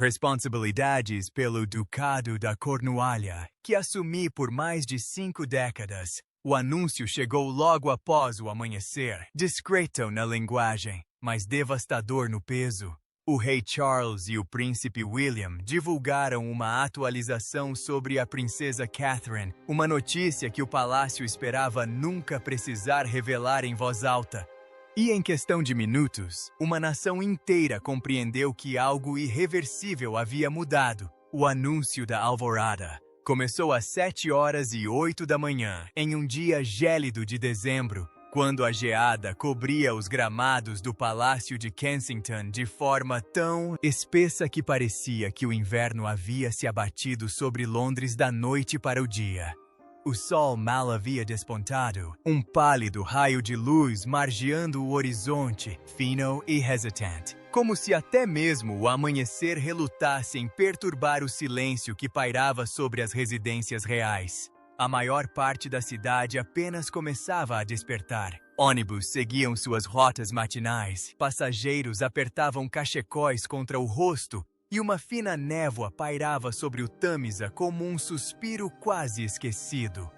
Responsabilidades pelo Ducado da Cornualha, que assumi por mais de 5 décadas. O anúncio chegou logo após o amanhecer, discreto na linguagem, mas devastador no peso. O rei Charles e o príncipe William divulgaram uma atualização sobre a princesa Catherine, uma notícia que o palácio esperava nunca precisar revelar em voz alta. E em questão de minutos, uma nação inteira compreendeu que algo irreversível havia mudado. O anúncio da alvorada começou às 7h08 da manhã, em um dia gélido de dezembro, quando a geada cobria os gramados do Palácio de Kensington de forma tão espessa que parecia que o inverno havia se abatido sobre Londres da noite para o dia. O sol mal havia despontado, um pálido raio de luz margeando o horizonte, fino e hesitante, como se até mesmo o amanhecer relutasse em perturbar o silêncio que pairava sobre as residências reais. A maior parte da cidade apenas começava a despertar. Ônibus seguiam suas rotas matinais, passageiros apertavam cachecóis contra o rosto e uma fina névoa pairava sobre o Tâmisa como um suspiro quase esquecido.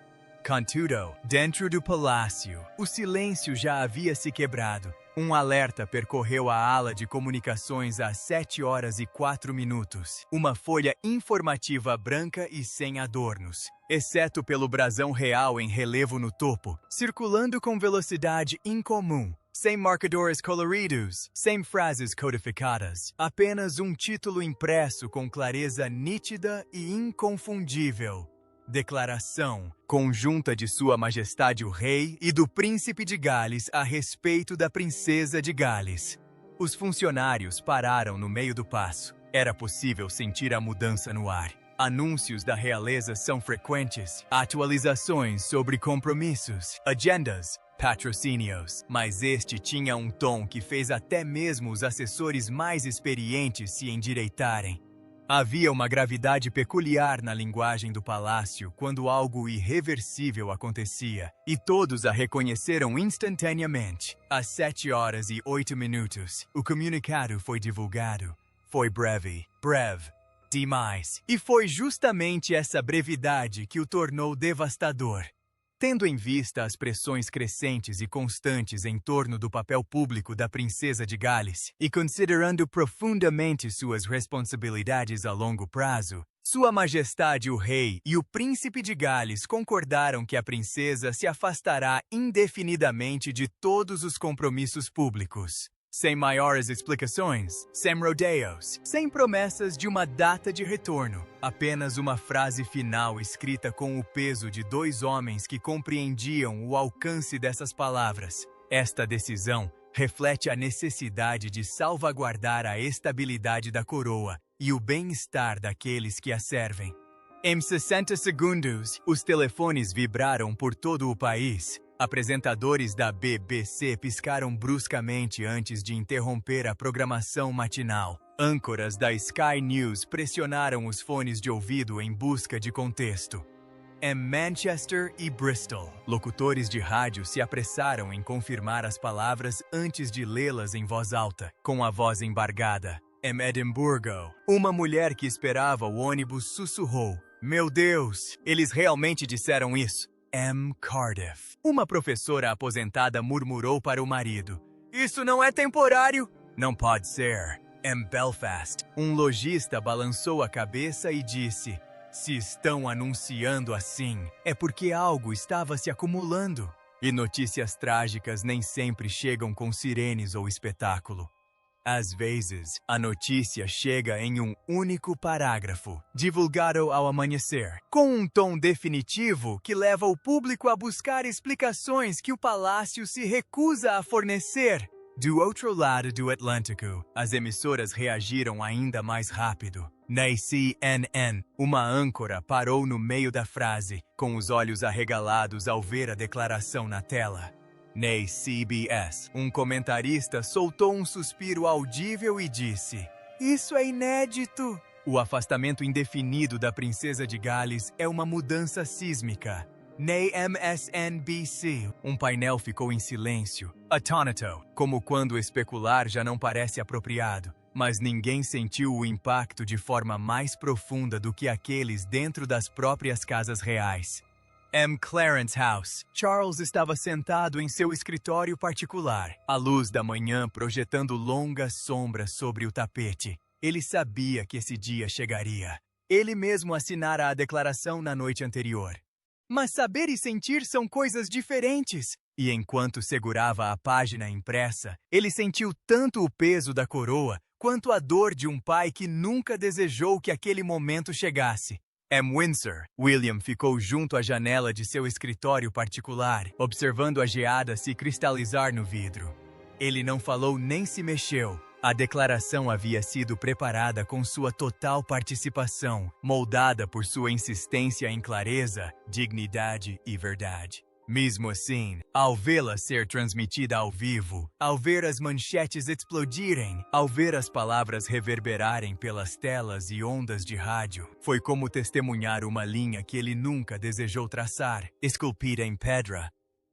Contudo, dentro do palácio, o silêncio já havia se quebrado. Um alerta percorreu a ala de comunicações às 7h04. Uma folha informativa branca e sem adornos, exceto pelo brasão real em relevo no topo, circulando com velocidade incomum, sem marcadores coloridos, sem frases codificadas, apenas um título impresso com clareza nítida e inconfundível. Declaração conjunta de Sua Majestade o Rei e do Príncipe de Gales a respeito da Princesa de Gales. Os funcionários pararam no meio do passo. Era possível sentir a mudança no ar. Anúncios da realeza são frequentes, atualizações sobre compromissos, agendas, patrocínios, mas este tinha um tom que fez até mesmo os assessores mais experientes se endireitarem. Havia uma gravidade peculiar na linguagem do palácio quando algo irreversível acontecia, e todos a reconheceram instantaneamente. Às 7h08, o comunicado foi divulgado. Foi breve demais, e foi justamente essa brevidade que o tornou devastador. Tendo em vista as pressões crescentes e constantes em torno do papel público da Princesa de Gales, e considerando profundamente suas responsabilidades a longo prazo, Sua Majestade o Rei e o Príncipe de Gales concordaram que a princesa se afastará indefinidamente de todos os compromissos públicos. Sem maiores explicações, sem rodeios, sem promessas de uma data de retorno. Apenas uma frase final escrita com o peso de 2 homens que compreendiam o alcance dessas palavras. Esta decisão reflete a necessidade de salvaguardar a estabilidade da coroa e o bem-estar daqueles que a servem. Em 60 segundos, os telefones vibraram por todo o país. Apresentadores da BBC piscaram bruscamente antes de interromper a programação matinal. Âncoras da Sky News pressionaram os fones de ouvido em busca de contexto. Em Manchester e Bristol, locutores de rádio se apressaram em confirmar as palavras antes de lê-las em voz alta, com a voz embargada. Em Edimburgo, uma mulher que esperava o ônibus sussurrou: "Meu Deus, eles realmente disseram isso?" M. Cardiff, uma professora aposentada, murmurou para o marido: "Isso não é temporário?" "Não pode ser." Em Belfast, um lojista balançou a cabeça e disse: "Se estão anunciando assim, é porque algo estava se acumulando." E notícias trágicas nem sempre chegam com sirenes ou espetáculo. Às vezes, a notícia chega em um único parágrafo, divulgado ao amanhecer, com um tom definitivo que leva o público a buscar explicações que o palácio se recusa a fornecer. Do outro lado do Atlântico, as emissoras reagiram ainda mais rápido. Na CNN, uma âncora parou no meio da frase, com os olhos arregalados ao ver a declaração na tela. Na CBS, um comentarista soltou um suspiro audível e disse: "Isso é inédito." O afastamento indefinido da Princesa de Gales é uma mudança sísmica. Na MSNBC, um painel ficou em silêncio, atônito, como quando especular já não parece apropriado. mas ninguém sentiu o impacto de forma mais profunda do que aqueles dentro das próprias casas reais. M. Clarence House. Charles estava sentado em seu escritório particular, a luz da manhã projetando longas sombras sobre o tapete. Ele sabia que esse dia chegaria. Ele mesmo assinara a declaração na noite anterior. Mas saber e sentir são coisas diferentes. E enquanto segurava a página impressa, ele sentiu tanto o peso da coroa quanto a dor de um pai que nunca desejou que aquele momento chegasse. M. Windsor. William ficou junto à janela de seu escritório particular, observando a geada se cristalizar no vidro. Ele não falou nem se mexeu. A declaração havia sido preparada com sua total participação, moldada por sua insistência em clareza, dignidade e verdade. Mesmo assim, ao vê-la ser transmitida ao vivo, ao ver as manchetes explodirem, ao ver as palavras reverberarem pelas telas e ondas de rádio, foi como testemunhar uma linha que ele nunca desejou traçar, esculpida em pedra.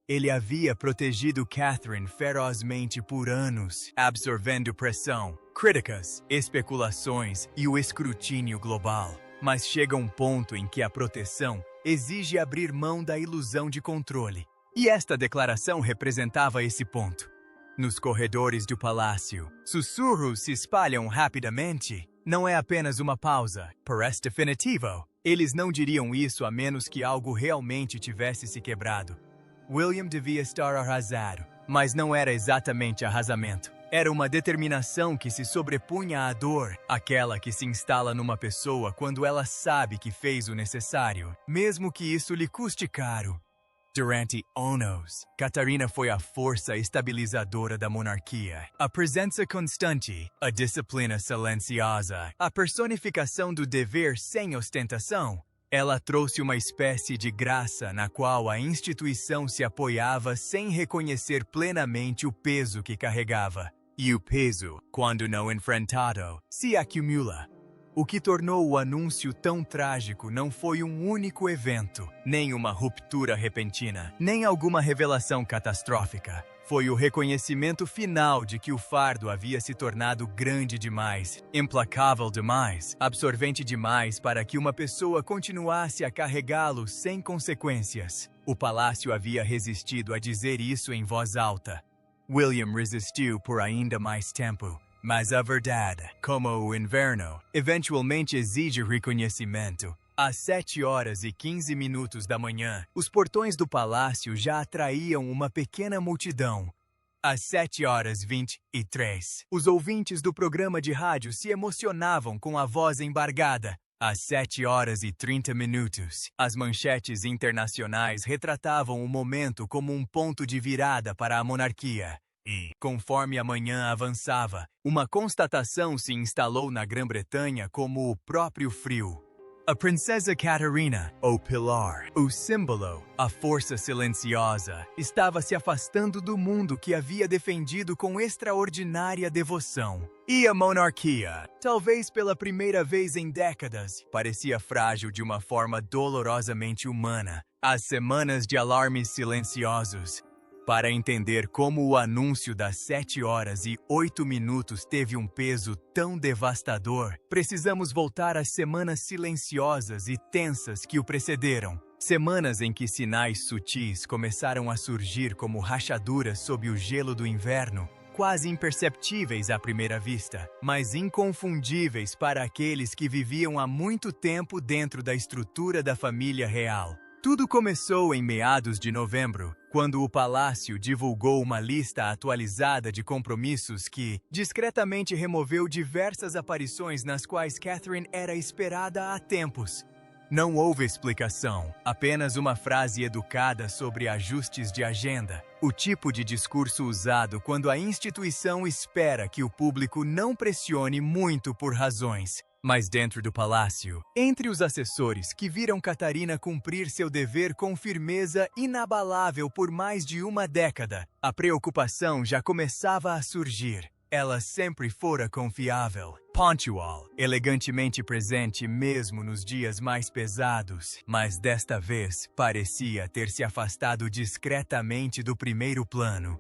Ele havia protegido Catherine ferozmente por anos, absorvendo pressão, críticas, especulações e o escrutínio global. Mas chega um ponto em que a proteção exige abrir mão da ilusão de controle. E esta declaração representava esse ponto. Nos corredores do palácio, sussurros se espalham rapidamente. Não é apenas uma pausa, parece definitivo. Eles não diriam isso a menos que algo realmente tivesse se quebrado. William devia estar arrasado, mas não era exatamente arrasamento. Era uma determinação que se sobrepunha à dor, aquela que se instala numa pessoa quando ela sabe que fez o necessário, mesmo que isso lhe custe caro. Durante anos, Catarina foi a força estabilizadora da monarquia, a presença constante, a disciplina silenciosa, a personificação do dever sem ostentação. Ela trouxe uma espécie de graça na qual a instituição se apoiava sem reconhecer plenamente o peso que carregava. E o peso, quando não enfrentado, se acumula. O que tornou o anúncio tão trágico não foi um único evento, nem uma ruptura repentina, nem alguma revelação catastrófica. Foi o reconhecimento final de que o fardo havia se tornado grande demais, implacável demais, absorvente demais para que uma pessoa continuasse a carregá-lo sem consequências. O palácio havia resistido a dizer isso em voz alta. William resistiu por ainda mais tempo. Mas a verdade, como o inverno, eventualmente exige reconhecimento. Às 7h15 da manhã, os portões do palácio já atraíam uma pequena multidão. Às 7h23, os ouvintes do programa de rádio se emocionavam com a voz embargada. Às 7h30, as manchetes internacionais retratavam o momento como um ponto de virada para a monarquia. E, conforme a manhã avançava, uma constatação se instalou na Grã-Bretanha como o próprio frio. A princesa Catarina, ou Pilar, o símbolo, a força silenciosa, estava se afastando do mundo que havia defendido com extraordinária devoção. E a monarquia, talvez pela primeira vez em décadas, parecia frágil de uma forma dolorosamente humana. As semanas de alarmes silenciosos. Para entender como o anúncio das 7h08 teve um peso tão devastador, precisamos voltar às semanas silenciosas e tensas que o precederam. Semanas em que sinais sutis começaram a surgir como rachaduras sob o gelo do inverno, quase imperceptíveis à primeira vista, mas inconfundíveis para aqueles que viviam há muito tempo dentro da estrutura da família real. Tudo começou em meados de novembro, quando o palácio divulgou uma lista atualizada de compromissos que, discretamente, removeu diversas aparições nas quais Catherine era esperada há tempos. Não houve explicação, apenas uma frase educada sobre ajustes de agenda, o tipo de discurso usado quando a instituição espera que o público não pressione muito por razões. Mas dentro do palácio, entre os assessores que viram Catarina cumprir seu dever com firmeza inabalável por mais de uma década, a preocupação já começava a surgir. Ela sempre fora confiável, pontual, elegantemente presente mesmo nos dias mais pesados, mas desta vez parecia ter se afastado discretamente do primeiro plano.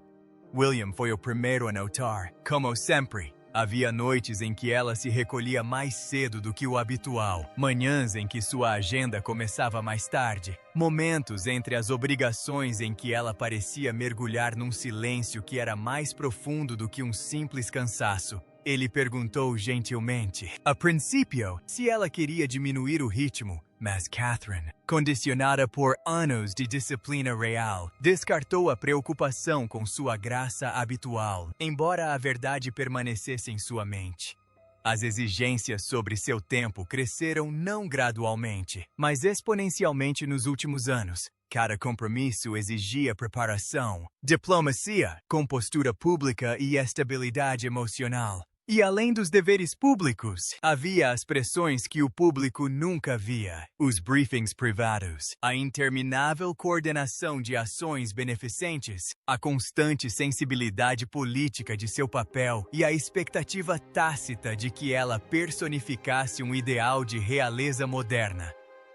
William foi o primeiro a notar, como sempre, Havia noites em que ela se recolhia mais cedo do que o habitual, manhãs em que sua agenda começava mais tarde, momentos entre as obrigações em que ela parecia mergulhar num silêncio que era mais profundo do que um simples cansaço. Ele perguntou gentilmente, a princípio, se ela queria diminuir o ritmo, mas Catherine, condicionada por anos de disciplina real, descartou a preocupação com sua graça habitual, embora a verdade permanecesse em sua mente. As exigências sobre seu tempo cresceram não gradualmente, mas exponencialmente nos últimos anos. Cada compromisso exigia preparação, diplomacia, compostura pública e estabilidade emocional. E além dos deveres públicos, havia as pressões que o público nunca via, os briefings privados, a interminável coordenação de ações beneficentes, a constante sensibilidade política de seu papel e a expectativa tácita de que ela personificasse um ideal de realeza moderna.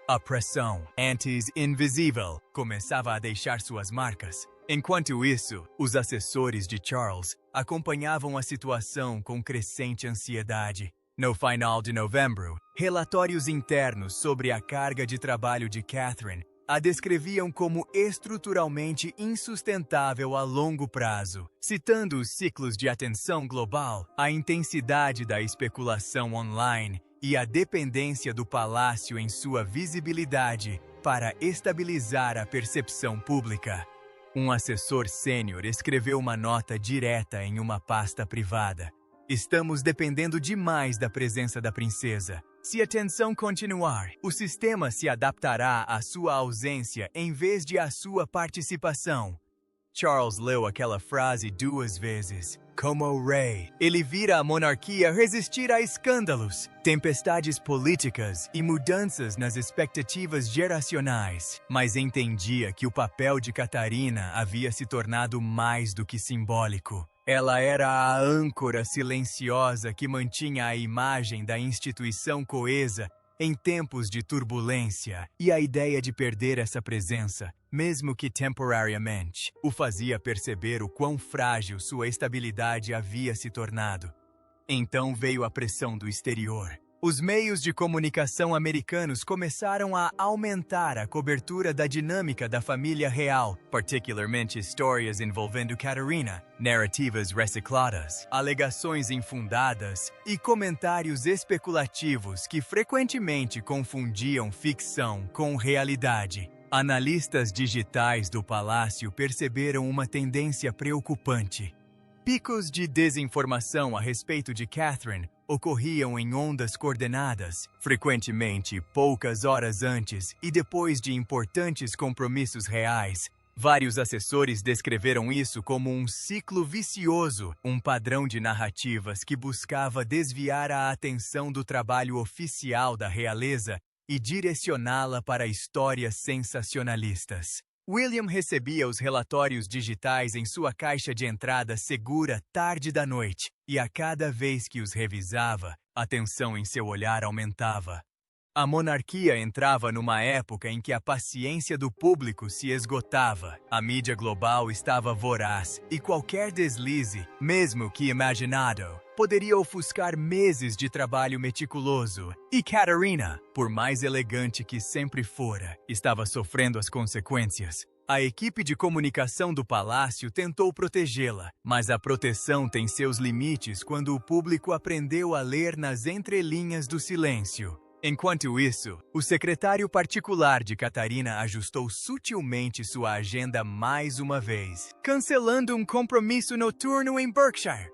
A pressão, antes invisível, começava a deixar suas marcas. Enquanto isso, os assessores de Charles acompanhavam a situação com crescente ansiedade. No final de novembro, relatórios internos sobre a carga de trabalho de Catherine a descreviam como estruturalmente insustentável a longo prazo, citando os ciclos de atenção global, a intensidade da especulação online e a dependência do palácio em sua visibilidade para estabilizar a percepção pública. Um assessor sênior escreveu uma nota direta em uma pasta privada. Estamos dependendo demais da presença da princesa. Se a tensão continuar, o sistema se adaptará à sua ausência em vez de à sua participação. Charles leu aquela frase 2 vezes. Como rei, ele vira a monarquia resistir a escândalos, tempestades políticas e mudanças nas expectativas geracionais, mas entendia que o papel de Catarina havia se tornado mais do que simbólico. Ela era a âncora silenciosa que mantinha a imagem da instituição coesa em tempos de turbulência, e a ideia de perder essa presença, mesmo que temporariamente, o fazia perceber o quão frágil sua estabilidade havia se tornado. Então veio a pressão do exterior. Os meios de comunicação americanos começaram a aumentar a cobertura da dinâmica da família real, particularmente histórias envolvendo Catarina, narrativas recicladas, alegações infundadas e comentários especulativos que frequentemente confundiam ficção com realidade. Analistas digitais do palácio perceberam uma tendência preocupante. Picos de desinformação a respeito de Catherine ocorriam em ondas coordenadas, frequentemente poucas horas antes e depois de importantes compromissos reais. Vários assessores descreveram isso como um ciclo vicioso, um padrão de narrativas que buscava desviar a atenção do trabalho oficial da realeza e direcioná-la para histórias sensacionalistas. William recebia os relatórios digitais em sua caixa de entrada segura tarde da noite, e a cada vez que os revisava, a tensão em seu olhar aumentava. A monarquia entrava numa época em que a paciência do público se esgotava, a mídia global estava voraz, e qualquer deslize, mesmo que imaginado, poderia ofuscar meses de trabalho meticuloso. E Catarina, por mais elegante que sempre fora, estava sofrendo as consequências. A equipe de comunicação do palácio tentou protegê-la, mas a proteção tem seus limites quando o público aprendeu a ler nas entrelinhas do silêncio. Enquanto isso, o secretário particular de Catarina ajustou sutilmente sua agenda mais uma vez, cancelando um compromisso noturno em Berkshire,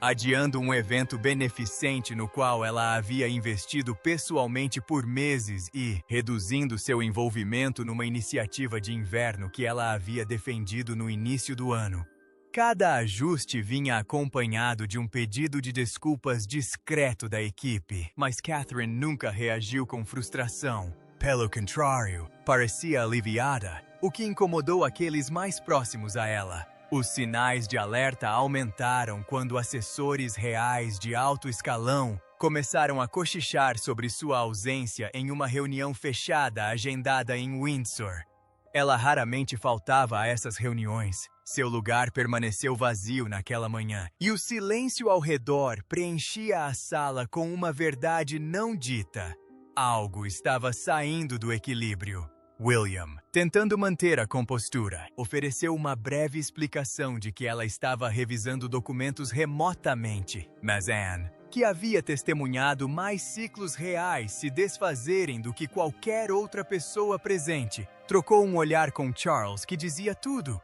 adiando um evento beneficente no qual ela havia investido pessoalmente por meses e reduzindo seu envolvimento numa iniciativa de inverno que ela havia defendido no início do ano. Cada ajuste vinha acompanhado de um pedido de desculpas discreto da equipe, mas Catherine nunca reagiu com frustração. Pelo contrário, parecia aliviada, o que incomodou aqueles mais próximos a ela. Os sinais de alerta aumentaram quando assessores reais de alto escalão começaram a cochichar sobre sua ausência em uma reunião fechada agendada em Windsor. Ela raramente faltava a essas reuniões, Seu lugar permaneceu vazio naquela manhã, e o silêncio ao redor preenchia a sala com uma verdade não dita. Algo estava saindo do equilíbrio. William, tentando manter a compostura, ofereceu uma breve explicação de que ela estava revisando documentos remotamente. Mas Anne, que havia testemunhado mais ciclos reais se desfazerem do que qualquer outra pessoa presente, trocou um olhar com Charles que dizia tudo.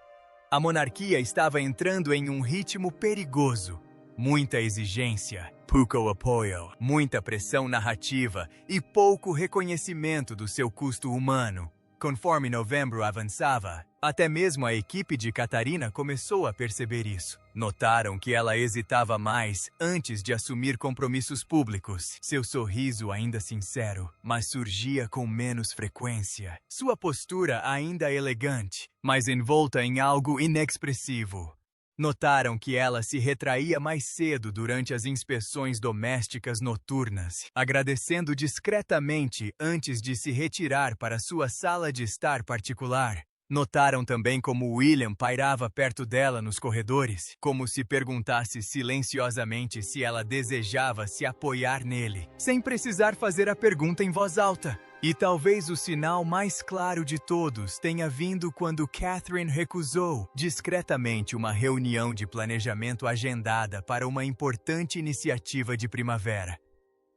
A monarquia estava entrando em um ritmo perigoso. Muita exigência, pouco apoio, muita pressão narrativa e pouco reconhecimento do seu custo humano. Conforme novembro avançava, até mesmo a equipe de Catarina começou a perceber isso. Notaram que ela hesitava mais antes de assumir compromissos públicos. Seu sorriso ainda sincero, mas surgia com menos frequência. Sua postura ainda elegante, mas envolta em algo inexpressivo. Notaram que ela se retraía mais cedo durante as inspeções domésticas noturnas, agradecendo discretamente antes de se retirar para sua sala de estar particular. Notaram também como William pairava perto dela nos corredores, como se perguntasse silenciosamente se ela desejava se apoiar nele, sem precisar fazer a pergunta em voz alta. E talvez o sinal mais claro de todos tenha vindo quando Catherine recusou discretamente uma reunião de planejamento agendada para uma importante iniciativa de primavera.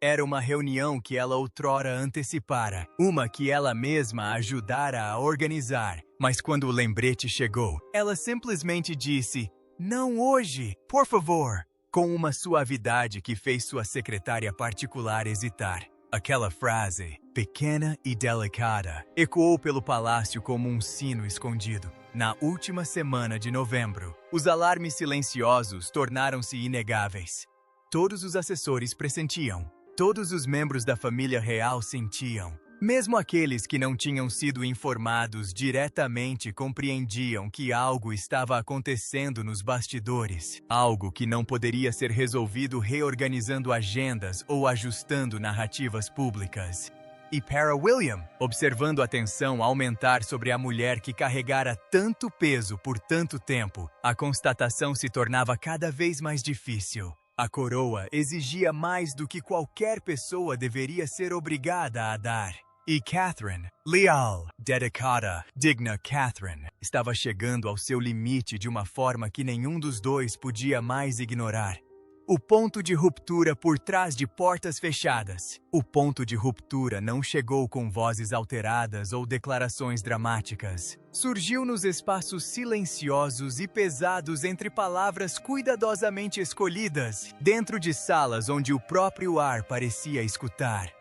Era uma reunião que ela outrora antecipara, uma que ela mesma ajudara a organizar. Mas quando o lembrete chegou, ela simplesmente disse, "Não hoje, por favor", com uma suavidade que fez sua secretária particular hesitar. Aquela frase, pequena e delicada, ecoou pelo palácio como um sino escondido. Na última semana de novembro, os alarmes silenciosos tornaram-se inegáveis. Todos os assessores pressentiam. Todos os membros da família real sentiam. Mesmo aqueles que não tinham sido informados diretamente compreendiam que algo estava acontecendo nos bastidores, algo que não poderia ser resolvido reorganizando agendas ou ajustando narrativas públicas. E para William, observando a tensão aumentar sobre a mulher que carregara tanto peso por tanto tempo, a constatação se tornava cada vez mais difícil. A coroa exigia mais do que qualquer pessoa deveria ser obrigada a dar. E Catherine, leal, dedicada, digna Catherine, estava chegando ao seu limite de uma forma que nenhum dos dois podia mais ignorar. O ponto de ruptura por trás de portas fechadas. O ponto de ruptura não chegou com vozes alteradas ou declarações dramáticas. Surgiu nos espaços silenciosos e pesados entre palavras cuidadosamente escolhidas, dentro de salas onde o próprio ar parecia escutar.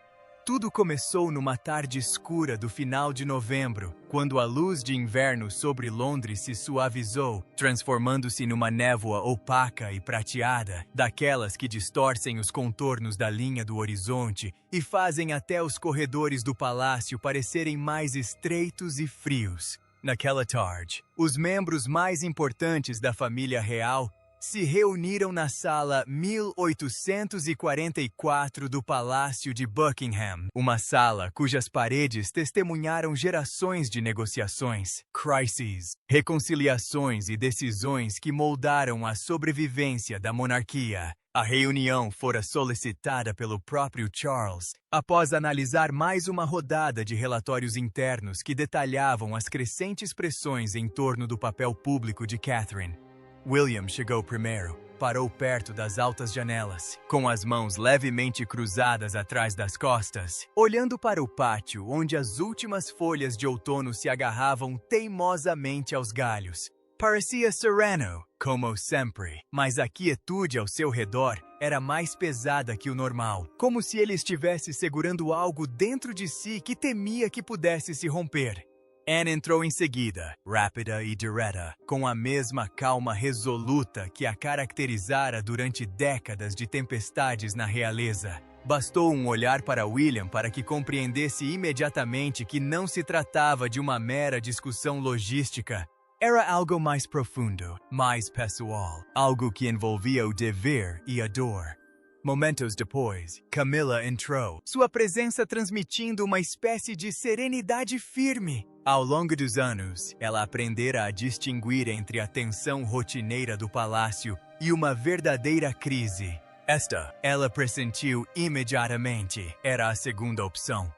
Tudo começou numa tarde escura do final de novembro, quando a luz de inverno sobre Londres se suavizou, transformando-se numa névoa opaca e prateada, daquelas que distorcem os contornos da linha do horizonte e fazem até os corredores do palácio parecerem mais estreitos e frios. Naquela tarde, os membros mais importantes da família real se reuniram na sala 1844 do Palácio de Buckingham, uma sala cujas paredes testemunharam gerações de negociações, crises, reconciliações e decisões que moldaram a sobrevivência da monarquia. A reunião fora solicitada pelo próprio Charles, após analisar mais uma rodada de relatórios internos que detalhavam as crescentes pressões em torno do papel público de Catherine. William chegou primeiro, parou perto das altas janelas, com as mãos levemente cruzadas atrás das costas, olhando para o pátio onde as últimas folhas de outono se agarravam teimosamente aos galhos. Parecia sereno, como sempre, mas a quietude ao seu redor era mais pesada que o normal, como se ele estivesse segurando algo dentro de si que temia que pudesse se romper. Anne entrou em seguida, rápida e direta, com a mesma calma resoluta que a caracterizara durante décadas de tempestades na realeza. Bastou um olhar para William para que compreendesse imediatamente que não se tratava de uma mera discussão logística. Era algo mais profundo, mais pessoal, algo que envolvia o dever e a dor. Momentos depois, Camilla entrou, sua presença transmitindo uma espécie de serenidade firme. Ao longo dos anos, ela aprendera a distinguir entre a tensão rotineira do palácio e uma verdadeira crise. Esta, ela pressentiu imediatamente, era a segunda opção.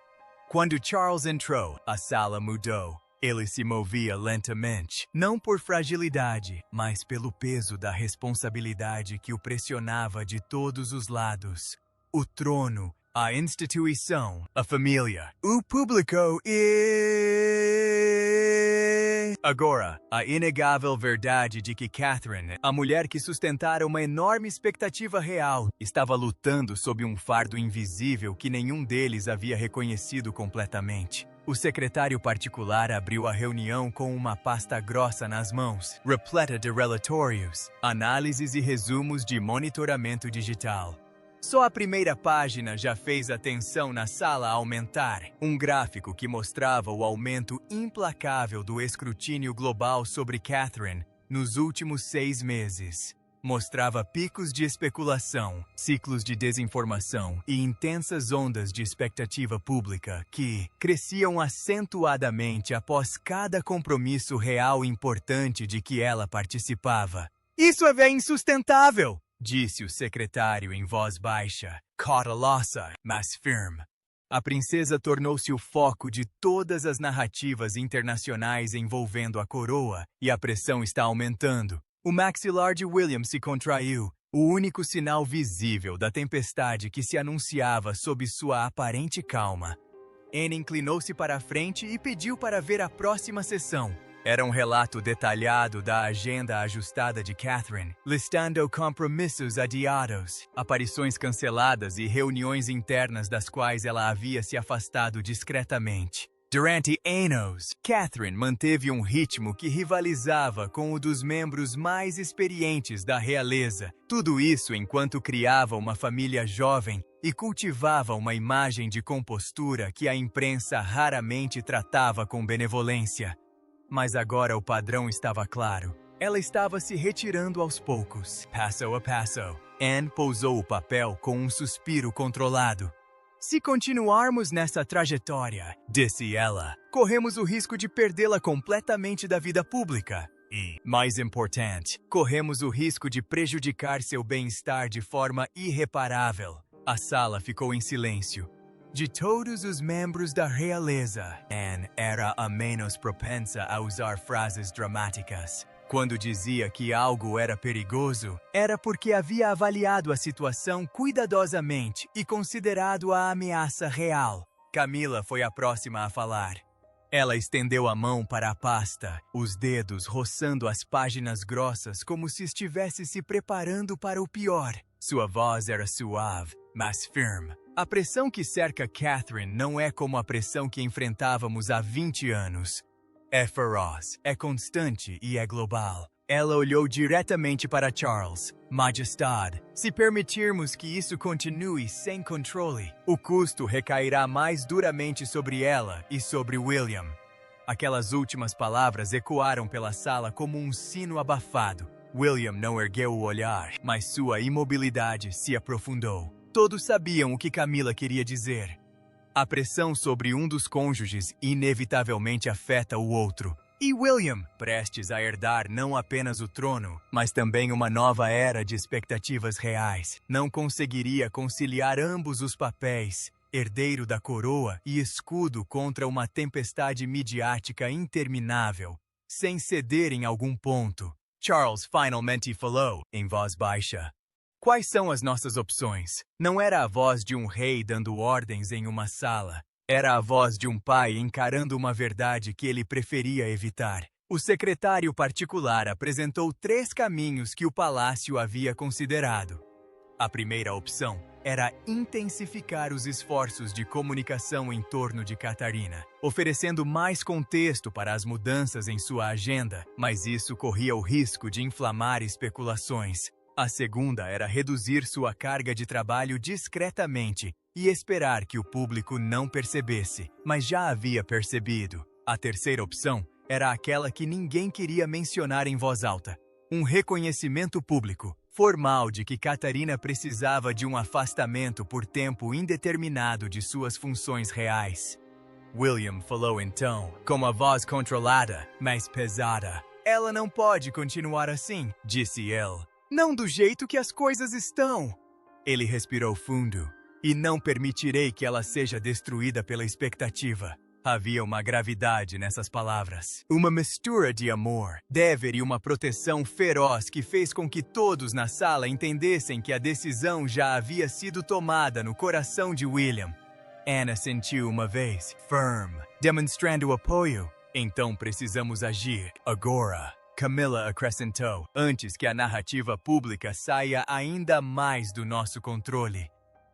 Quando Charles entrou, a sala mudou. Ele se movia lentamente, não por fragilidade, mas pelo peso da responsabilidade que o pressionava de todos os lados. O trono, a instituição, a família, o público e... Agora, a inegável verdade de que Catherine, a mulher que sustentara uma enorme expectativa real, estava lutando sob um fardo invisível que nenhum deles havia reconhecido completamente. O secretário particular abriu a reunião com uma pasta grossa nas mãos, repleta de relatórios, análises e resumos de monitoramento digital. Só a primeira página já fez a tensão na sala aumentar. Um gráfico que mostrava o aumento implacável do escrutínio global sobre Catherine nos últimos 6 meses. Mostrava picos de especulação, ciclos de desinformação e intensas ondas de expectativa pública que cresciam acentuadamente após cada compromisso real importante de que ela participava. "Isso é insustentável!" disse o secretário em voz baixa, cautelosa, mas firme. A princesa tornou-se o foco de todas as narrativas internacionais envolvendo a coroa, e a pressão está aumentando. O maxilar de William se contraiu, o único sinal visível da tempestade que se anunciava sob sua aparente calma. Anne inclinou-se para a frente e pediu para ver a próxima sessão. Era um relato detalhado da agenda ajustada de Catherine, listando compromissos adiados, aparições canceladas e reuniões internas das quais ela havia se afastado discretamente. Durante anos, Catherine manteve um ritmo que rivalizava com o dos membros mais experientes da realeza. Tudo isso enquanto criava uma família jovem e cultivava uma imagem de compostura que a imprensa raramente tratava com benevolência. Mas agora o padrão estava claro. Ela estava se retirando aos poucos, passo a passo. Anne pousou o papel com um suspiro controlado. "Se continuarmos nessa trajetória", disse ela, "corremos o risco de perdê-la completamente da vida pública. E, mais importante, corremos o risco de prejudicar seu bem-estar de forma irreparável." A sala ficou em silêncio. De todos os membros da realeza, Anne era a menos propensa a usar frases dramáticas. Quando dizia que algo era perigoso, era porque havia avaliado a situação cuidadosamente e considerado a ameaça real. Camila foi a próxima a falar. Ela estendeu a mão para a pasta, os dedos roçando as páginas grossas como se estivesse se preparando para o pior. Sua voz era suave, mas firme. A pressão que cerca Catherine não é como a pressão que enfrentávamos há 20 anos. É feroz, é constante e é global. Ela olhou diretamente para Charles. "Majestade, se permitirmos que isso continue sem controle, o custo recairá mais duramente sobre ela e sobre William." Aquelas últimas palavras ecoaram pela sala como um sino abafado. William não ergueu o olhar, mas sua imobilidade se aprofundou. Todos sabiam o que Camila queria dizer. A pressão sobre um dos cônjuges inevitavelmente afeta o outro. E William, prestes a herdar não apenas o trono, mas também uma nova era de expectativas reais, não conseguiria conciliar ambos os papéis, herdeiro da coroa e escudo contra uma tempestade midiática interminável, sem ceder em algum ponto. Charles finalmente falou, em voz baixa. "Quais são as nossas opções?" Não era a voz de um rei dando ordens em uma sala. Era a voz de um pai encarando uma verdade que ele preferia evitar. O secretário particular apresentou 3 caminhos que o palácio havia considerado. A primeira opção era intensificar os esforços de comunicação em torno de Catarina, oferecendo mais contexto para as mudanças em sua agenda, mas isso corria o risco de inflamar especulações. A segunda era reduzir sua carga de trabalho discretamente e esperar que o público não percebesse, mas já havia percebido. A terceira opção era aquela que ninguém queria mencionar em voz alta: um reconhecimento público, formal de que Catarina precisava de um afastamento por tempo indeterminado de suas funções reais. William falou então, com uma voz controlada, mas pesada. Ela não pode continuar assim, disse ele. Não do jeito que as coisas estão. Ele respirou fundo. E não permitirei que ela seja destruída pela expectativa. Havia uma gravidade nessas palavras. Uma mistura de amor, dever e uma proteção feroz que fez com que todos na sala entendessem que a decisão já havia sido tomada no coração de William. Anna sentiu uma vez, firm, demonstrando apoio. Então precisamos agir, agora. Camilla acrescentou, antes que a narrativa pública saia ainda mais do nosso controle.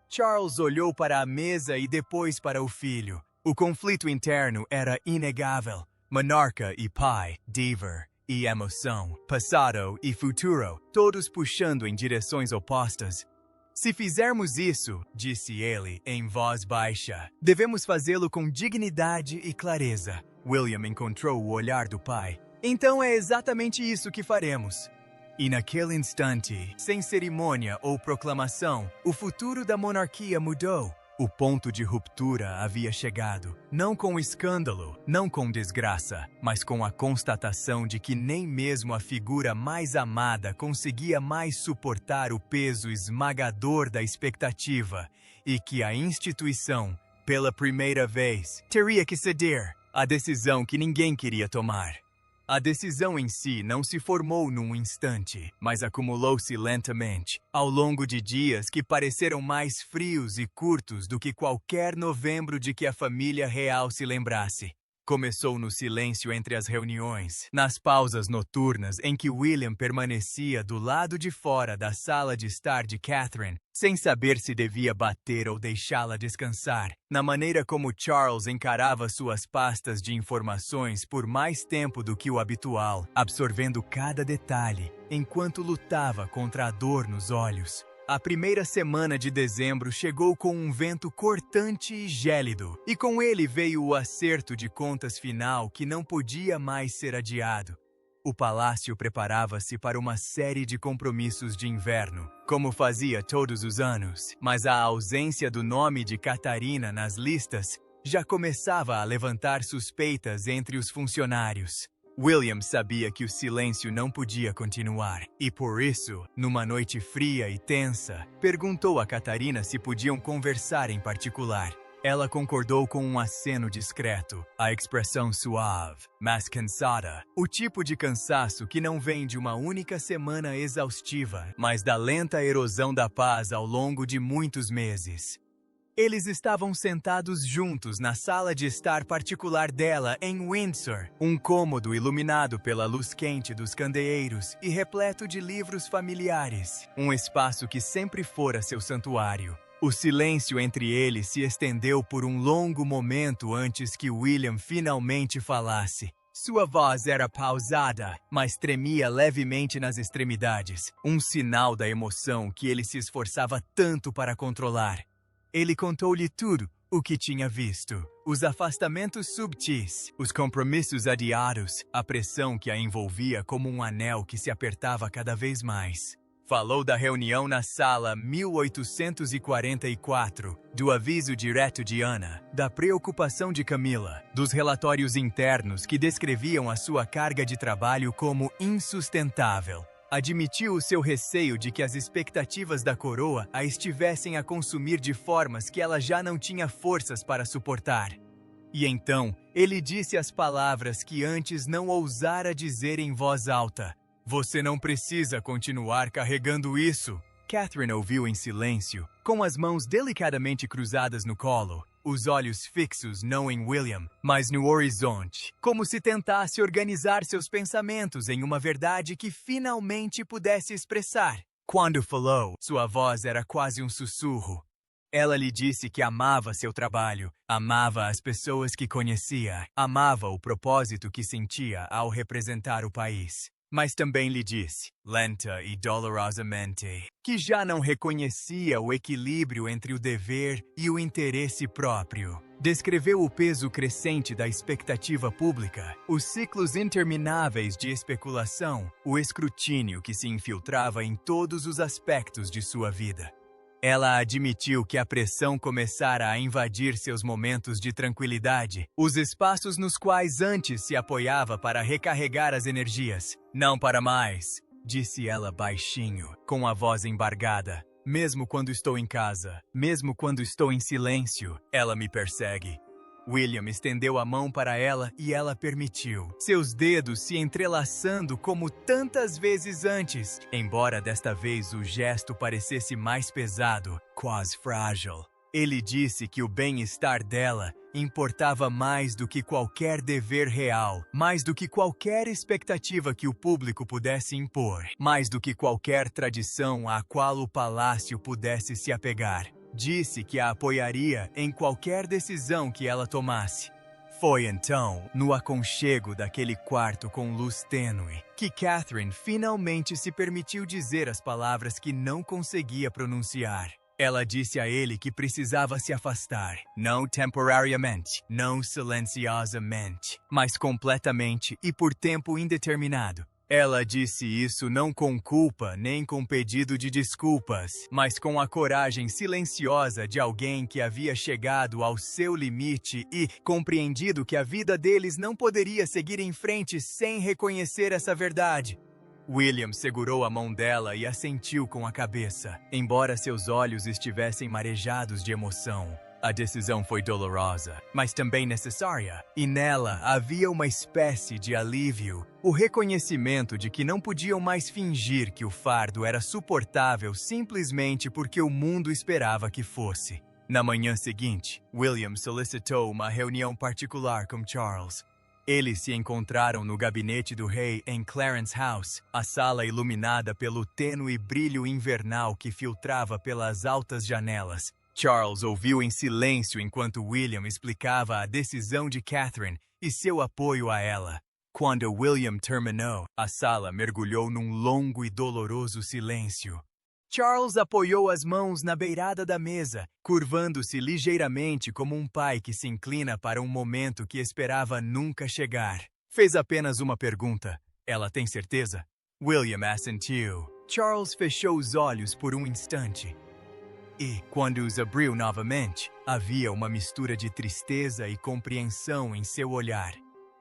Charles olhou para a mesa e depois para o filho. O conflito interno era inegável. Monarca e pai, dever e emoção, passado e futuro, todos puxando em direções opostas. Se fizermos isso, disse ele em voz baixa, devemos fazê-lo com dignidade e clareza. William encontrou o olhar do pai. Então é exatamente isso que faremos. E naquele instante, sem cerimônia ou proclamação, o futuro da monarquia mudou. O ponto de ruptura havia chegado, não com escândalo, não com desgraça, mas com a constatação de que nem mesmo a figura mais amada conseguia mais suportar o peso esmagador da expectativa e que a instituição, pela primeira vez, teria que ceder à decisão que ninguém queria tomar. A decisão em si não se formou num instante, mas acumulou-se lentamente, ao longo de dias que pareceram mais frios e curtos do que qualquer novembro de que a família real se lembrasse. Começou no silêncio entre as reuniões, nas pausas noturnas em que William permanecia do lado de fora da sala de estar de Catherine, sem saber se devia bater ou deixá-la descansar, na maneira como Charles encarava suas pastas de informações por mais tempo do que o habitual, absorvendo cada detalhe, enquanto lutava contra a dor nos olhos. A primeira semana de dezembro chegou com um vento cortante e gélido, e com ele veio o acerto de contas final que não podia mais ser adiado. O palácio preparava-se para uma série de compromissos de inverno, como fazia todos os anos, mas a ausência do nome de Catarina nas listas já começava a levantar suspeitas entre os funcionários. William sabia que o silêncio não podia continuar, e por isso, numa noite fria e tensa, perguntou a Catarina se podiam conversar em particular. Ela concordou com um aceno discreto, a expressão suave, mas cansada, o tipo de cansaço que não vem de uma única semana exaustiva, mas da lenta erosão da paz ao longo de muitos meses. Eles estavam sentados juntos na sala de estar particular dela em Windsor, um cômodo iluminado pela luz quente dos candeeiros e repleto de livros familiares, um espaço que sempre fora seu santuário. O silêncio entre eles se estendeu por um longo momento antes que William finalmente falasse. Sua voz era pausada, mas tremia levemente nas extremidades, um sinal da emoção que ele se esforçava tanto para controlar. Ele contou-lhe tudo o que tinha visto, os afastamentos subtis, os compromissos adiados, a pressão que a envolvia como um anel que se apertava cada vez mais. Falou da reunião na sala 1844, do aviso direto de Anna, da preocupação de Camilla, dos relatórios internos que descreviam a sua carga de trabalho como insustentável. Admitiu o seu receio de que as expectativas da coroa a estivessem a consumir de formas que ela já não tinha forças para suportar. E então, ele disse as palavras que antes não ousara dizer em voz alta. Você não precisa continuar carregando isso. Catherine ouviu em silêncio, com as mãos delicadamente cruzadas no colo, os olhos fixos não em William, mas no horizonte, como se tentasse organizar seus pensamentos em uma verdade que finalmente pudesse expressar. Quando falou, sua voz era quase um sussurro. Ela lhe disse que amava seu trabalho, amava as pessoas que conhecia, amava o propósito que sentia ao representar o país. Mas também lhe disse, lenta e dolorosamente, que já não reconhecia o equilíbrio entre o dever e o interesse próprio. Descreveu o peso crescente da expectativa pública, os ciclos intermináveis de especulação, o escrutínio que se infiltrava em todos os aspectos de sua vida. Ela admitiu que a pressão começara a invadir seus momentos de tranquilidade, os espaços nos quais antes se apoiava para recarregar as energias. Não para mais, disse ela baixinho, com a voz embargada. Mesmo quando estou em casa, mesmo quando estou em silêncio, ela me persegue. William estendeu a mão para ela e ela permitiu, seus dedos se entrelaçando como tantas vezes antes, embora desta vez o gesto parecesse mais pesado, quase frágil. Ele disse que o bem-estar dela importava mais do que qualquer dever real, mais do que qualquer expectativa que o público pudesse impor, mais do que qualquer tradição à qual o palácio pudesse se apegar. Disse que a apoiaria em qualquer decisão que ela tomasse. Foi então, no aconchego daquele quarto com luz tênue, que Catherine finalmente se permitiu dizer as palavras que não conseguia pronunciar. Ela disse a ele que precisava se afastar, não temporariamente, não silenciosamente, mas completamente e por tempo indeterminado. Ela disse isso não com culpa nem com pedido de desculpas, mas com a coragem silenciosa de alguém que havia chegado ao seu limite e compreendido que a vida deles não poderia seguir em frente sem reconhecer essa verdade. William segurou a mão dela e assentiu com a cabeça, embora seus olhos estivessem marejados de emoção. A decisão foi dolorosa, mas também necessária, e nela havia uma espécie de alívio, o reconhecimento de que não podiam mais fingir que o fardo era suportável simplesmente porque o mundo esperava que fosse. Na manhã seguinte, William solicitou uma reunião particular com Charles. Eles se encontraram no gabinete do rei em Clarence House, a sala iluminada pelo tênue brilho invernal que filtrava pelas altas janelas. Charles ouviu em silêncio enquanto William explicava a decisão de Catherine e seu apoio a ela. Quando William terminou, a sala mergulhou num longo e doloroso silêncio. Charles apoiou as mãos na beirada da mesa, curvando-se ligeiramente como um pai que se inclina para um momento que esperava nunca chegar. Fez apenas uma pergunta. Ela tem certeza? William assentiu. Charles fechou os olhos por um instante. E, quando os abriu novamente, havia uma mistura de tristeza e compreensão em seu olhar.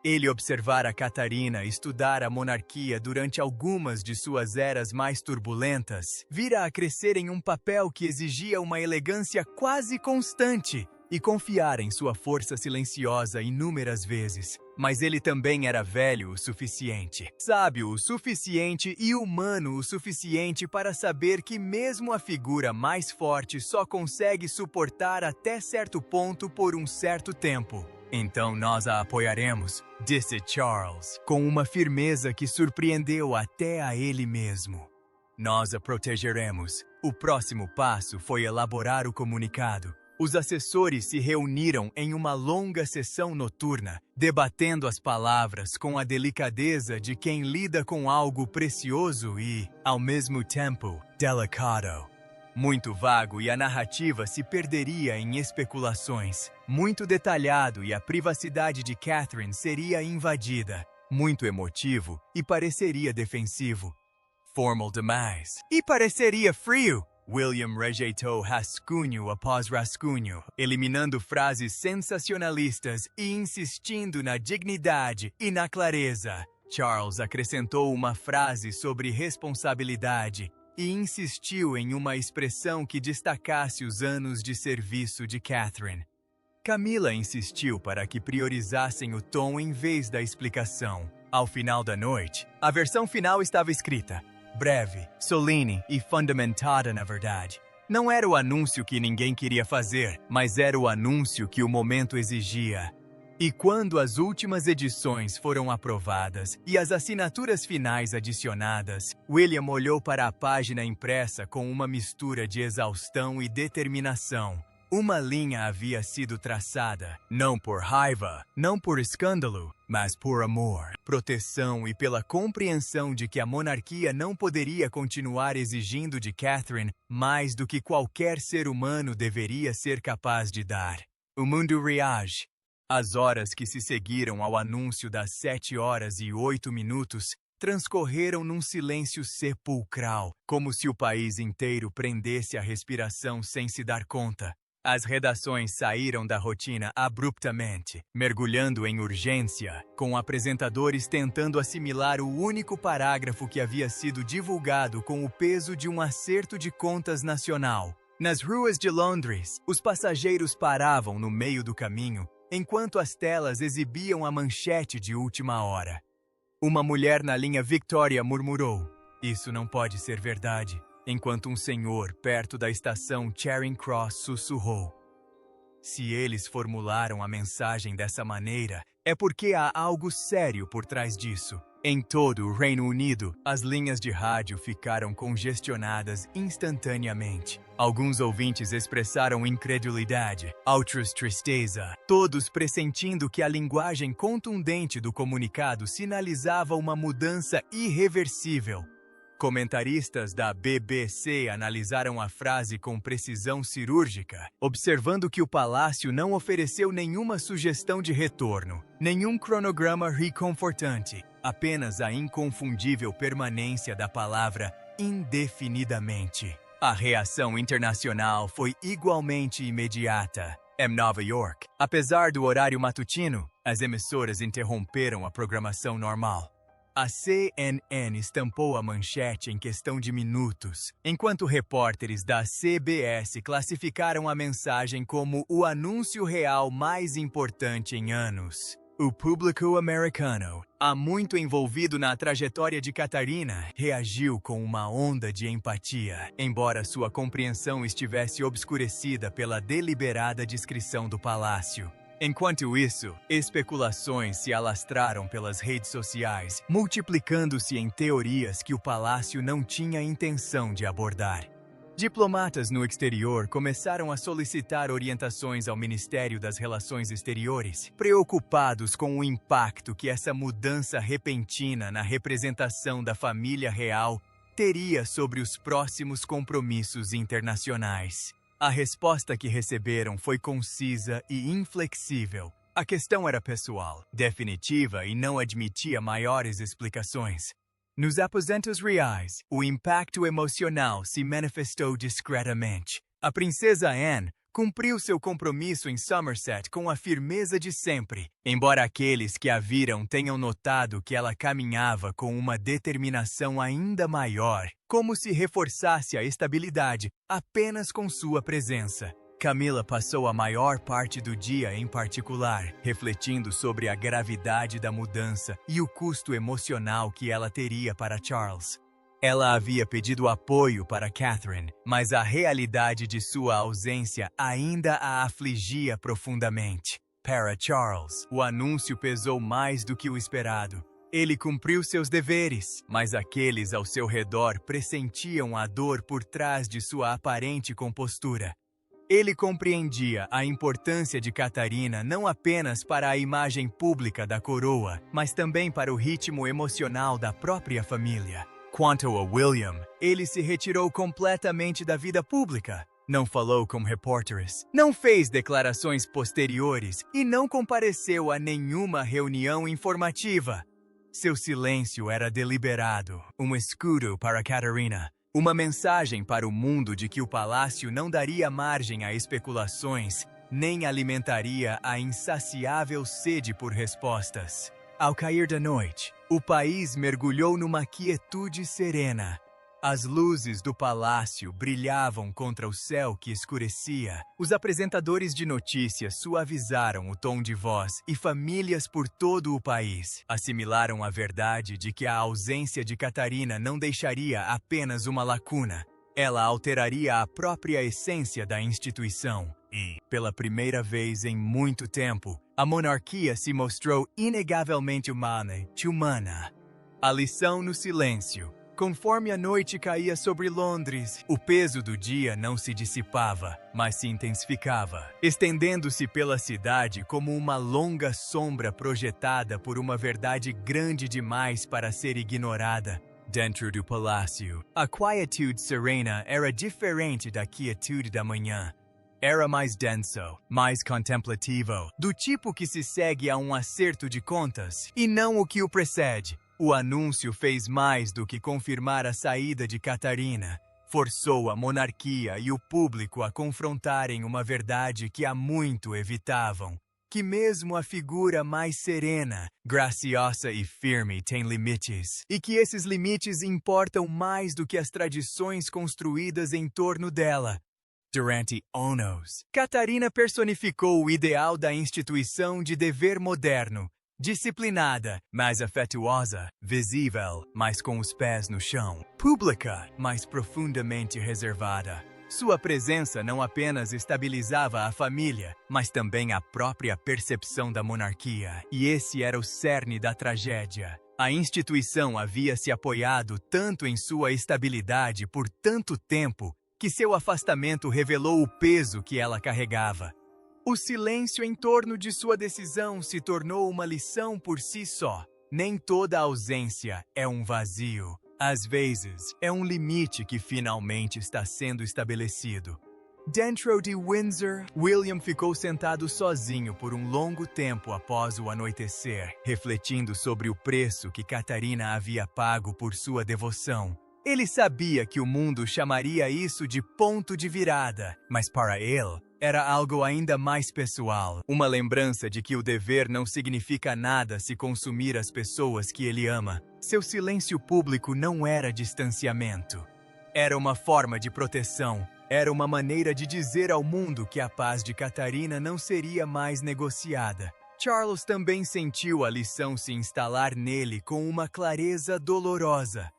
Ele observara Catarina estudar a monarquia durante algumas de suas eras mais turbulentas, vira-a crescer em um papel que exigia uma elegância quase constante e confiar em sua força silenciosa inúmeras vezes. Mas ele também era velho o suficiente, sábio o suficiente e humano o suficiente para saber que mesmo a figura mais forte só consegue suportar até certo ponto por um certo tempo. Então nós a apoiaremos, disse Charles, com uma firmeza que surpreendeu até a ele mesmo. Nós a protegeremos. O próximo passo foi elaborar o comunicado. Os assessores se reuniram em uma longa sessão noturna, debatendo as palavras com a delicadeza de quem lida com algo precioso e, ao mesmo tempo, delicado. Muito vago e a narrativa se perderia em especulações. Muito detalhado e a privacidade de Catherine seria invadida. Muito emotivo e pareceria defensivo. Formal demais. E pareceria frio. William rejeitou rascunho após rascunho, eliminando frases sensacionalistas e insistindo na dignidade e na clareza. Charles acrescentou uma frase sobre responsabilidade e insistiu em uma expressão que destacasse os anos de serviço de Catherine. Camila insistiu para que priorizassem o tom em vez da explicação. Ao final da noite, a versão final estava escrita. Breve, solene e fundamentada na verdade. Não era o anúncio que ninguém queria fazer, mas era o anúncio que o momento exigia. E quando as últimas edições foram aprovadas e as assinaturas finais adicionadas, William olhou para a página impressa com uma mistura de exaustão e determinação. Uma linha havia sido traçada, não por raiva, não por escândalo, mas por amor, proteção e pela compreensão de que a monarquia não poderia continuar exigindo de Catherine mais do que qualquer ser humano deveria ser capaz de dar. O mundo reage. As horas que se seguiram ao anúncio das 7 horas e 8 minutos transcorreram num silêncio sepulcral, como se o país inteiro prendesse a respiração sem se dar conta. As redações saíram da rotina abruptamente, mergulhando em urgência, com apresentadores tentando assimilar o único parágrafo que havia sido divulgado com o peso de um acerto de contas nacional. Nas ruas de Londres, os passageiros paravam no meio do caminho, enquanto as telas exibiam a manchete de última hora. Uma mulher na linha Victoria murmurou: "Isso não pode ser verdade", enquanto um senhor perto da estação Charing Cross sussurrou: "Se eles formularam a mensagem dessa maneira, é porque há algo sério por trás disso." Em todo o Reino Unido, as linhas de rádio ficaram congestionadas instantaneamente. Alguns ouvintes expressaram incredulidade, outros tristeza, todos pressentindo que a linguagem contundente do comunicado sinalizava uma mudança irreversível. Comentaristas da BBC analisaram a frase com precisão cirúrgica, observando que o palácio não ofereceu nenhuma sugestão de retorno, nenhum cronograma reconfortante, apenas a inconfundível permanência da palavra indefinidamente. A reação internacional foi igualmente imediata. Em Nova York, apesar do horário matutino, as emissoras interromperam a programação normal. A CNN estampou a manchete em questão de minutos, enquanto repórteres da CBS classificaram a mensagem como o anúncio real mais importante em anos. O público americano, há muito envolvido na trajetória de Catarina, reagiu com uma onda de empatia, embora sua compreensão estivesse obscurecida pela deliberada descrição do palácio. Enquanto isso, especulações se alastraram pelas redes sociais, multiplicando-se em teorias que o palácio não tinha intenção de abordar. Diplomatas no exterior começaram a solicitar orientações ao Ministério das Relações Exteriores, preocupados com o impacto que essa mudança repentina na representação da família real teria sobre os próximos compromissos internacionais. A resposta que receberam foi concisa e inflexível. A questão era pessoal, definitiva e não admitia maiores explicações. Nos aposentos reais, o impacto emocional se manifestou discretamente. A princesa Anne cumpriu seu compromisso em Somerset com a firmeza de sempre, embora aqueles que a viram tenham notado que ela caminhava com uma determinação ainda maior, como se reforçasse a estabilidade apenas com sua presença. Camila passou a maior parte do dia em particular, refletindo sobre a gravidade da mudança e o custo emocional que ela teria para Charles. Ela havia pedido apoio para Catherine, mas a realidade de sua ausência ainda a afligia profundamente. Para Charles, o anúncio pesou mais do que o esperado. Ele cumpriu seus deveres, mas aqueles ao seu redor pressentiam a dor por trás de sua aparente compostura. Ele compreendia a importância de Catarina não apenas para a imagem pública da coroa, mas também para o ritmo emocional da própria família. Quanto a William, ele se retirou completamente da vida pública. Não falou com repórteres, não fez declarações posteriores e não compareceu a nenhuma reunião informativa. Seu silêncio era deliberado, um escudo para Catarina, uma mensagem para o mundo de que o palácio não daria margem a especulações, nem alimentaria a insaciável sede por respostas. Ao cair da noite, o país mergulhou numa quietude serena. As luzes do palácio brilhavam contra o céu que escurecia. Os apresentadores de notícias suavizaram o tom de voz e famílias por todo o país assimilaram a verdade de que a ausência de Catarina não deixaria apenas uma lacuna. Ela alteraria a própria essência da instituição. E, pela primeira vez em muito tempo, a monarquia se mostrou inegavelmente humana. A lição no silêncio. Conforme a noite caía sobre Londres, o peso do dia não se dissipava, mas se intensificava, estendendo-se pela cidade como uma longa sombra projetada por uma verdade grande demais para ser ignorada. Dentro do palácio, a quietude serena era diferente da quietude da manhã. Era mais denso, mais contemplativo, do tipo que se segue a um acerto de contas, e não o que o precede. O anúncio fez mais do que confirmar a saída de Catarina. Forçou a monarquia e o público a confrontarem uma verdade que há muito evitavam. Que mesmo a figura mais serena, graciosa e firme tem limites. E que esses limites importam mais do que as tradições construídas em torno dela. Durante anos, Catarina personificou o ideal da instituição de dever moderno. Disciplinada, mas afetuosa, visível, mas com os pés no chão, pública, mas profundamente reservada. Sua presença não apenas estabilizava a família, mas também a própria percepção da monarquia. E esse era o cerne da tragédia. A instituição havia se apoiado tanto em sua estabilidade por tanto tempo que seu afastamento revelou o peso que ela carregava. O silêncio em torno de sua decisão se tornou uma lição por si só. Nem toda ausência é um vazio. Às vezes, é um limite que finalmente está sendo estabelecido. Dentro de Windsor, William ficou sentado sozinho por um longo tempo após o anoitecer, refletindo sobre o preço que Catarina havia pago por sua devoção. Ele sabia que o mundo chamaria isso de ponto de virada, mas para ele, era algo ainda mais pessoal, uma lembrança de que o dever não significa nada se consumir as pessoas que ele ama. Seu silêncio público não era distanciamento. Era uma forma de proteção, era uma maneira de dizer ao mundo que a paz de Catarina não seria mais negociada. Charles também sentiu a lição se instalar nele com uma clareza dolorosa.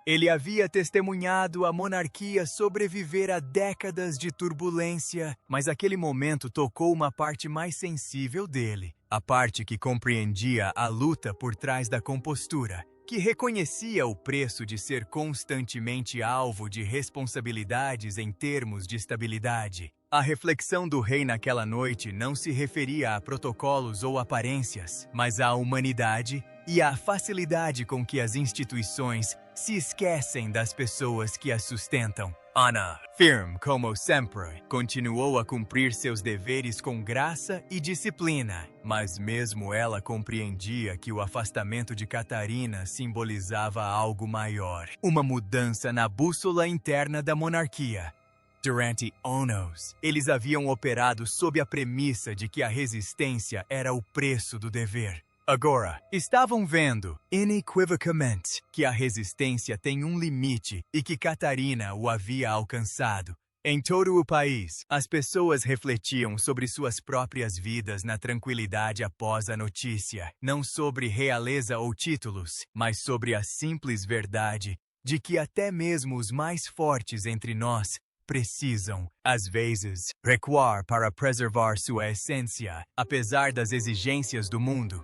Ele havia testemunhado a monarquia sobreviver a décadas de turbulência, mas aquele momento tocou uma parte mais sensível dele, a parte que compreendia a luta por trás da compostura, que reconhecia o preço de ser constantemente alvo de responsabilidades em termos de estabilidade. A reflexão do rei naquela noite não se referia a protocolos ou aparências, mas à humanidade e à facilidade com que as instituições se esquecem das pessoas que as sustentam. Ana, firme como sempre, continuou a cumprir seus deveres com graça e disciplina, mas mesmo ela compreendia que o afastamento de Catarina simbolizava algo maior, uma mudança na bússola interna da monarquia. Durante anos, eles haviam operado sob a premissa de que a resistência era o preço do dever. Agora, estavam vendo, inequivocamente, que a resistência tem um limite e que Catarina o havia alcançado. Em todo o país, as pessoas refletiam sobre suas próprias vidas na tranquilidade após a notícia, não sobre realeza ou títulos, mas sobre a simples verdade de que até mesmo os mais fortes entre nós precisam, às vezes, recuar para preservar sua essência, apesar das exigências do mundo.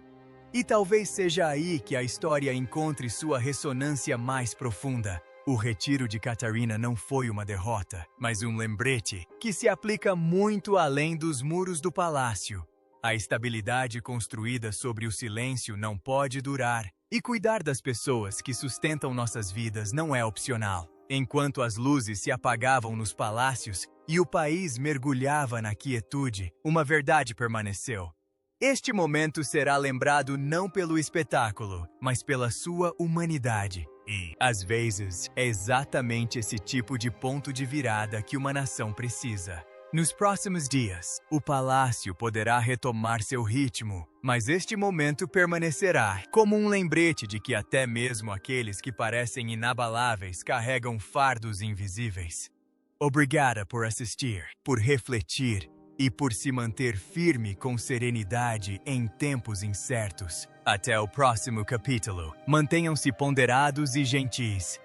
E talvez seja aí que a história encontre sua ressonância mais profunda. O retiro de Catarina não foi uma derrota, mas um lembrete que se aplica muito além dos muros do palácio. A estabilidade construída sobre o silêncio não pode durar, e cuidar das pessoas que sustentam nossas vidas não é opcional. Enquanto as luzes se apagavam nos palácios e o país mergulhava na quietude, uma verdade permaneceu. Este momento será lembrado não pelo espetáculo, mas pela sua humanidade. E, às vezes, é exatamente esse tipo de ponto de virada que uma nação precisa. Nos próximos dias, o palácio poderá retomar seu ritmo, mas este momento permanecerá como um lembrete de que até mesmo aqueles que parecem inabaláveis carregam fardos invisíveis. Obrigada por assistir, por refletir e por se manter firme com serenidade em tempos incertos. Até o próximo capítulo. Mantenham-se ponderados e gentis.